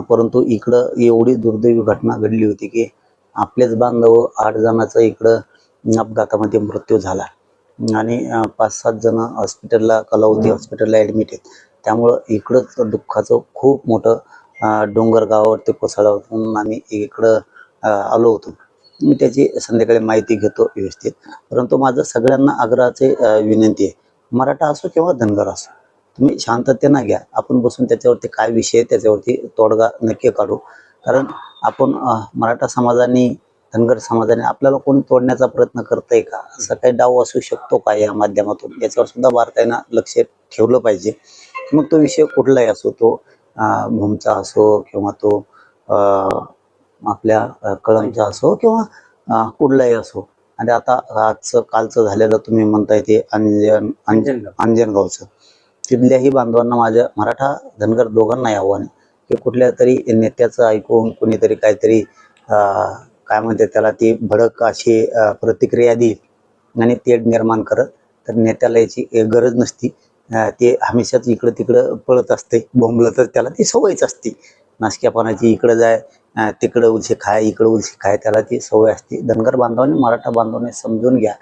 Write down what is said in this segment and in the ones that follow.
परंतु इकडं एवढी दुर्दैवी घटना घडली होती की आपलेच बांधव 8 जणांचा इकडं अपघातामध्ये मृत्यू झाला आणि 5-7 जण हॉस्पिटलला कलावती हॉस्पिटलला ॲडमिट आहेत. त्यामुळं इकडंच दुःखाचं खूप मोठं डोंगर गावावरती कोसळलं आम्ही इकडं आलो होतो. मी त्याची संध्याकाळी माहिती घेतो व्यवस्थित. परंतु माझं सगळ्यांना आग्रहाचे विनंती आहे, मराठा असो किंवा धनगर असो, तुम्ही शांततेनं घ्या. आपण बसून त्याच्यावरती काय विषय आहे त्याच्यावरती तोडगा नक्की काढू. कारण आपण मराठा समाजाने धनगर समाजाने आपल्याला कोणी तोडण्याचा प्रयत्न करतंय का, असा काही डाव असू शकतो का या माध्यमातून, याच्यावर सुद्धा बारकाईनं लक्ष ठेवलं पाहिजे. मग तो विषय कुठलाही असो, तो भूमचा असो किंवा तो आपल्या कळमचा असो किंवा कुठलाही असो. आणि आता आजचं कालचं झालेलं तुम्ही म्हणताय ते अंजनगावचं, तिथल्याही बांधवांना माझ्या मराठा धनगर दोघांनाही आव्हान आहे की कुठल्या तरी नेत्याचं ऐकून कुणीतरी काहीतरी काय म्हणते त्याला ती भडक अशी प्रतिक्रिया देईल आणि तेढ निर्माण करत, तर नेत्याला याची गरज नसती. ते हमेशाच इकडं तिकडं पळत असते, बोंबलं तर त्याला ती सवयच असते नासक्यापणाची. इकडं जाय तिकडं उलशी खाय, इकडं उलशी खाय, त्याला ती सवय असते. धनगर बांधवांनी मराठा बांधवांनी समजून घ्या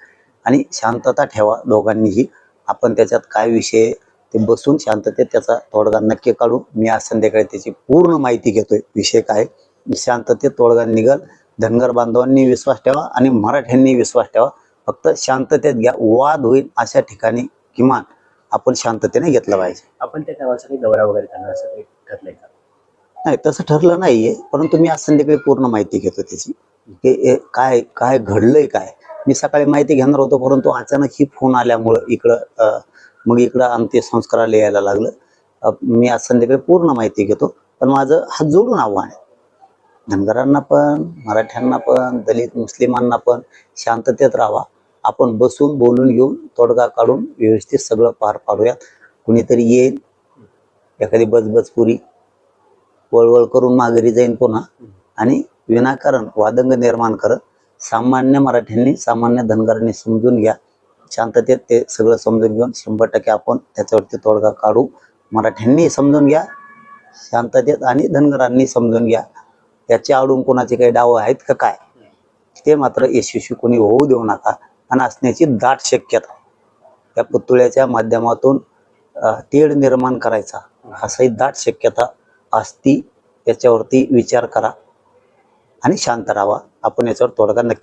आणि शांतता ठेवा दोघांनीही. आपण त्याच्यात काय विषय ते बसून शांततेत त्याचा तोडगा नक्की काढू. मी आज संध्याकाळी त्याची पूर्ण माहिती घेतोय, विषय काय शांततेत तोडगा निघाल. धनगर बांधवांनी विश्वास ठेवा आणि मराठ्यांनी विश्वास ठेवा. फक्त शांततेत घ्या. वाद होईल अशा ठिकाणी किमान आपण शांततेने घेतलं पाहिजे. आपण त्या गावासाठी दौरा वगैरे करणार असं काही ठरलंय का? नाही, तसं ठरलं नाहीये. परंतु मी आज संध्याकाळी पूर्ण माहिती घेतो त्याची की काय काय घडलंय काय. मी सकाळी माहिती घेणार होतो, परंतु अचानक ही फोन आल्यामुळं इकडं मग इकडं अंत्यसंस्काराला यायला लागलं. मी आज संध्याकाळी पूर्ण माहिती घेतो. पण माझं हात जोडून आव्हान आहे धनगरांना पण, मराठ्यांना पण, दलित मुस्लिमांना पण, शांततेत राहावा. आपण बसून बोलून घेऊन तोडगा काढून व्यवस्थित सगळं पार पाडूयात. कुणीतरी येईल, एखादी बजबजपुरी वळवळ करून माघारी जाईन पुन्हा आणि विनाकारण वादंग निर्माण करत. सामान्य मराठ्यांनी सामान्य धनगरांनी समजून घ्या. शांततेत ते सगळं समजून घेऊन 100% आपण त्याच्यावरती तोडगा काढू. मराठ्यांनी समजून घ्या शांततेत आणि धनगरांनी समजून घ्या. त्याच्या आडून कोणाचे काही डाव आहेत का काय, ते मात्र यशस्वी कोणी होऊ देऊ नका. आणि असण्याची दाट शक्यता त्या पुतळ्याच्या माध्यमातून तेढ निर्माण करायचा असाही दाट शक्यता असती. त्याच्यावरती विचार करा आणि शांत राहावा. आपण याच्यावर तोडगा नक्की